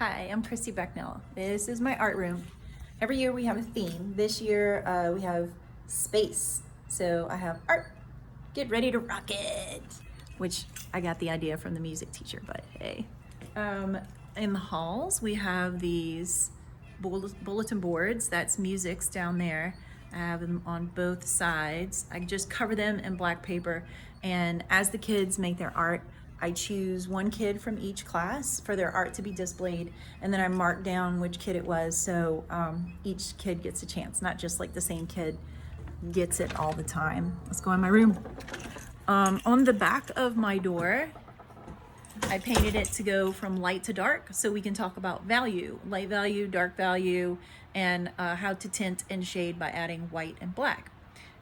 Hi, I'm Christy Becknell. This is my art room. Every year we have a theme. This year we have space. So I have art, get ready to rock it, which I got the idea from the music teacher, but hey. In the halls we have these bulletin boards. That's music's down there. I have them on both sides. I just cover them in black paper, and as the kids make their art, I choose one kid from each class for their art to be displayed, and then I mark down which kid it was, so each kid gets a chance, not just like the same kid gets it all the time. Let's go in my room. On the back of my door, I painted it to go from light to dark so we can talk about value, light value, dark value, and how to tint and shade by adding white and black.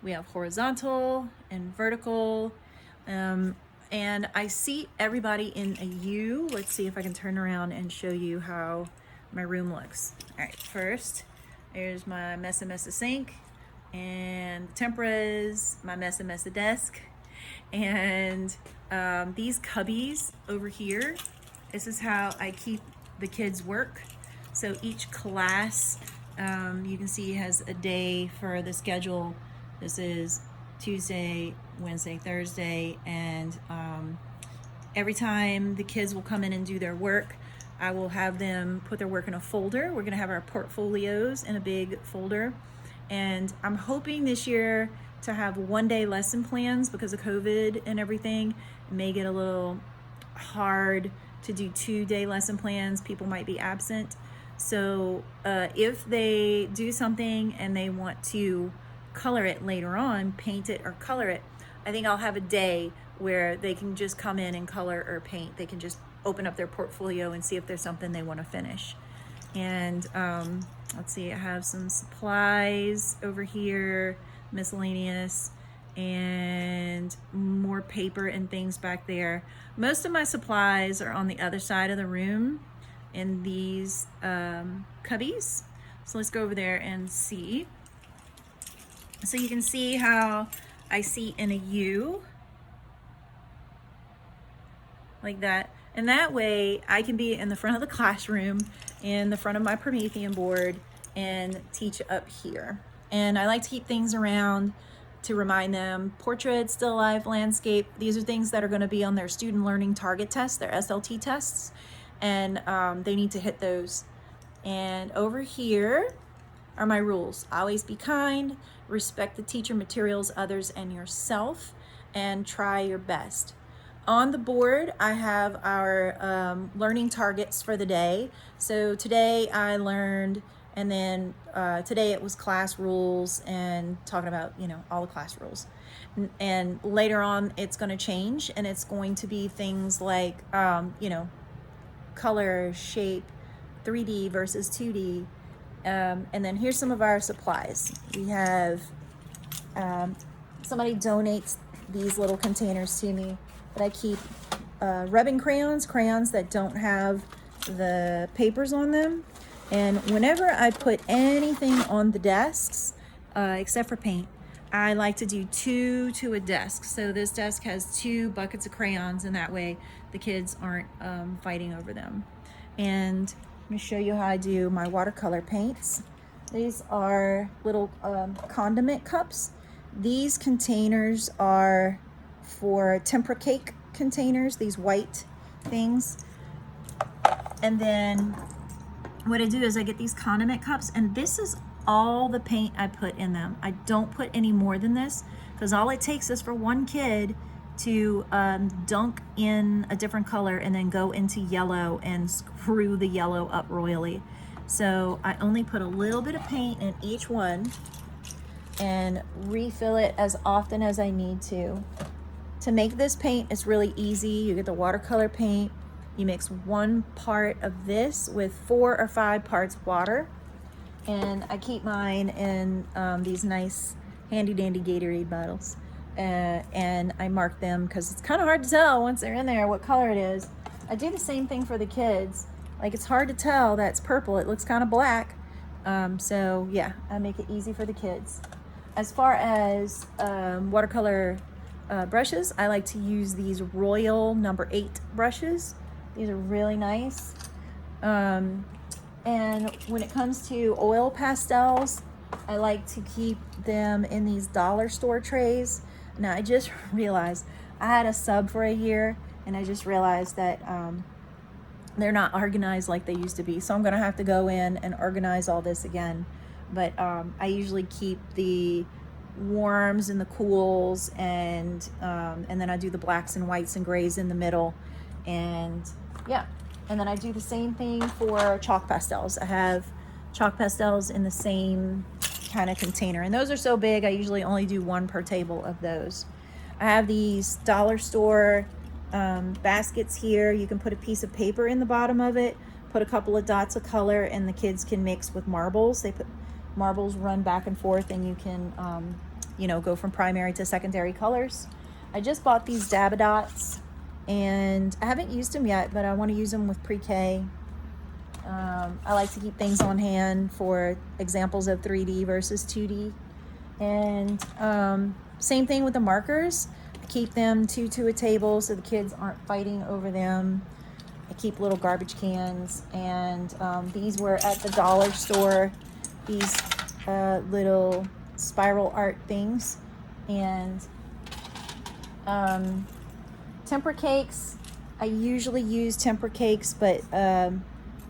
We have horizontal and vertical, and I see everybody in a U. Let's see if I can turn around and show you how my room looks. All right, first, there's my Mesa Mesa sink, and the temperas, my Mesa Mesa desk, and these cubbies over here, this is how I keep the kids' work. So each class, you can see, has a day for the schedule. This is Tuesday, Wednesday, Thursday, and every time the kids will come in and do their work, I will have them put their work in a folder. We're gonna have our portfolios in a big folder. And I'm hoping this year to have one-day lesson plans because of COVID and everything. It may get a little hard to do 2-day lesson plans. People might be absent. So if they do something and they want to color it later on, paint it or color it, I think I'll have a day where they can just come in and color or paint. They can just open up their portfolio and see if there's something they want to finish. And let's see, I have some supplies over here, miscellaneous, and more paper and things back there. Most of my supplies are on the other side of the room in these cubbies. So let's go over there and see. So you can see how I see in a U, like that. And that way I can be in the front of the classroom, in the front of my Promethean board, and teach up here. And I like to keep things around to remind them: portrait, still life, landscape. These are things that are going to be on their student learning target tests, their SLT tests, and they need to hit those. And over here are my rules. Always be kind, respect the teacher, materials, others, and yourself, and try your best. On the board, I have our learning targets for the day. So today I learned, and then today it was class rules and talking about, all the class rules. And later on it's going to change, and it's going to be things like, color, shape, 3D versus 2D. And then here's some of our supplies. We have, somebody donates these little containers to me that I keep rubbing crayons that don't have the papers on them. And whenever I put anything on the desks, except for paint, I like to do 2 to a desk. So this desk has 2 buckets of crayons, and that way the kids aren't fighting over them. And let me show you how I do my watercolor paints. These are little condiment cups. These containers are for tempera cake containers, these white things. And then what I do is I get these condiment cups, and this is all the paint I put in them. I don't put any more than this, because all it takes is for one kid to dunk in a different color and then go into yellow and screw the yellow up royally. So I only put a little bit of paint in each one and refill it as often as I need to. To make this paint, it's really easy. You get the watercolor paint, you mix 1 part of this with 4 or 5 parts water, and I keep mine in these nice handy dandy Gatorade bottles. And I mark them because it's kind of hard to tell once they're in there what color it is. I do the same thing for the kids. Like, it's hard to tell that's purple. It looks kind of black. So yeah, I make it easy for the kids. As far as watercolor brushes, I like to use these Royal No. 8 brushes. These are really nice. And when it comes to oil pastels, I like to keep them in these dollar store trays. Now I just realized I had a sub for a year, and I just realized that they're not organized like they used to be. So I'm gonna have to go in and organize all this again. But I usually keep the warms and the cools, and then I do the blacks and whites and grays in the middle. And yeah, and then I do the same thing for chalk pastels. I have chalk pastels in the same kind of container, and those are so big I usually only do one per table of those. I have these dollar store baskets here. You can put a piece of paper in the bottom of it, put a couple of dots of color, and the kids can mix with marbles. They put marbles, run back and forth, and you can you know, go from primary to secondary colors. I just bought these Dabadots, and I haven't used them yet, but I want to use them with pre-K. I like to keep things on hand for examples of 3D versus 2D. And same thing with the markers. I keep them two to a table so the kids aren't fighting over them. I keep little garbage cans, and these were at the dollar store, these little spiral art things. And temper cakes, I usually use temper cakes, but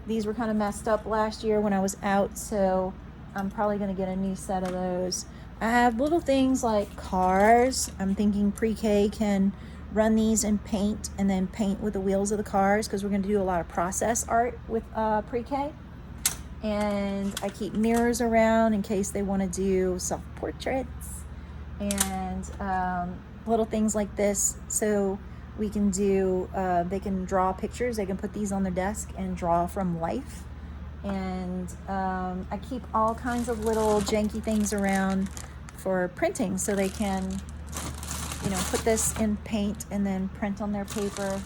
these were kind of messed up last year when I was out, so I'm probably going to get a new set of those. I have little things like cars. I'm thinking pre-K can run these in paint, and then paint with the wheels of the cars, because we're going to do a lot of process art with pre-K. And I keep mirrors around in case they want to do self-portraits, and little things like this, so we can do, they can draw pictures. They can put these on their desk and draw from life. And I keep all kinds of little janky things around for printing, so they can, you know, put this in paint and then print on their paper.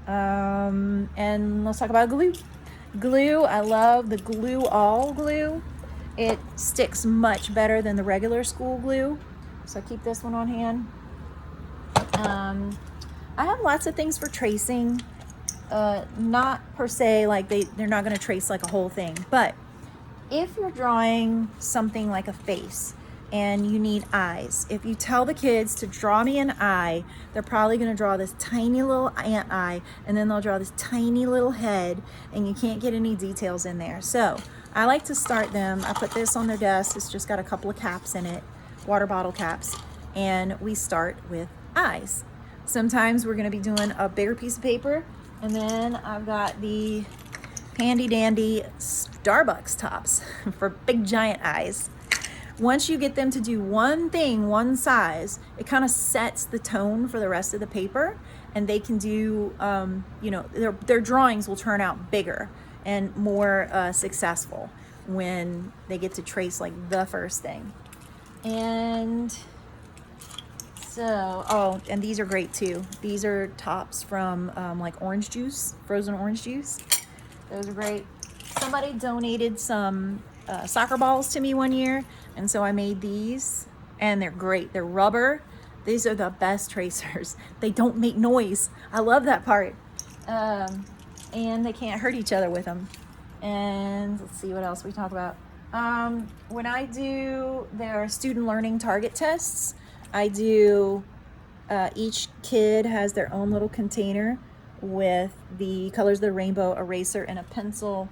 And let's talk about glue. Glue, I love the Glue All glue. It sticks much better than the regular school glue, so I keep this one on hand. I have lots of things for tracing. Not per se, like they're not going to trace like a whole thing, but if you're drawing something like a face and you need eyes, if you tell the kids to draw me an eye, they're probably going to draw this tiny little ant eye, and then they'll draw this tiny little head, and you can't get any details in there. So I like to start them. I put this on their desk. It's just got a couple of caps in it, water bottle caps, and we start with eyes. Sometimes we're going to be doing a bigger piece of paper, and then I've got the handy dandy Starbucks tops for big giant eyes. Once you get them to do one thing, one size, it kind of sets the tone for the rest of the paper, and they can do, you know, their drawings will turn out bigger and more successful when they get to trace like the first thing. And so, oh, and these are great too. These are tops from like orange juice, frozen orange juice. Those are great. Somebody donated some soccer balls to me one year, and so I made these, and they're great. They're rubber. These are the best tracers. They don't make noise. I love that part. And they can't hurt each other with them. And let's see what else we talk about. When I do their student learning target tests, I do, each kid has their own little container with the colors of the rainbow, eraser, and a pencil,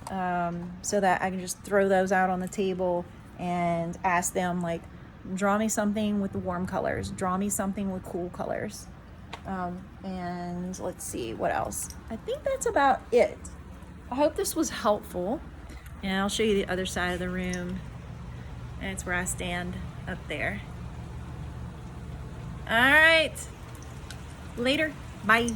so that I can just throw those out on the table and ask them, like, draw me something with the warm colors, draw me something with cool colors. And let's see what else. I think that's about it. I hope this was helpful, and I'll show you the other side of the room. And it's where I stand up there. All right, later, bye.